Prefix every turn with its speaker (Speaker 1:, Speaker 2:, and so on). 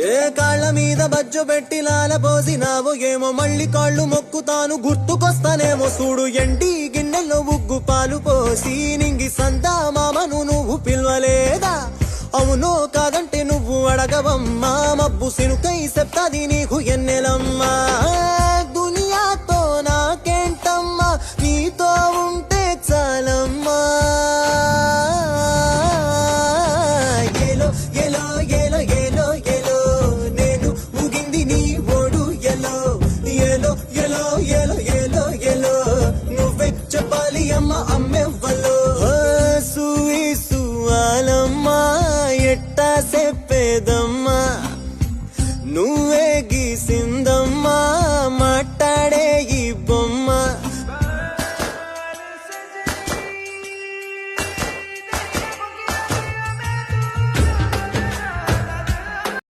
Speaker 1: ఏ కాళ్ళ మీద బజ్జు పెట్టి లాలపోసినావు ఏమో మళ్ళీ కాళ్ళు మొక్కుతాను గుర్తుకొస్తానేమో చూడు ఎండి గిన్నెల్లో ఉగ్గు పాలు పోసి నింగి సందా మామను నువ్వు పిలవలేదా అవునో కాదంటే నువ్వు అడగవమ్మా మబ్బు సినుకై చెప్తాది నీకు ఎన్నెలమ్మా దునియాతో నాకేంటమ్మా నీతో ఉంటే చాలమ్మా ఏలో ఏలో ఏలో ఏలో ఏలో నేను ఊగింది నీ ఓడు ఎలో ఏలో ఏలో ఏలో ఏలో ఏలో నువ్వే చెప్పాలి అమ్మ అమ్మెవ్వలో సూయి సువాలమ్మా ఎట్టా చెప్పేదమ్మా నువ్వే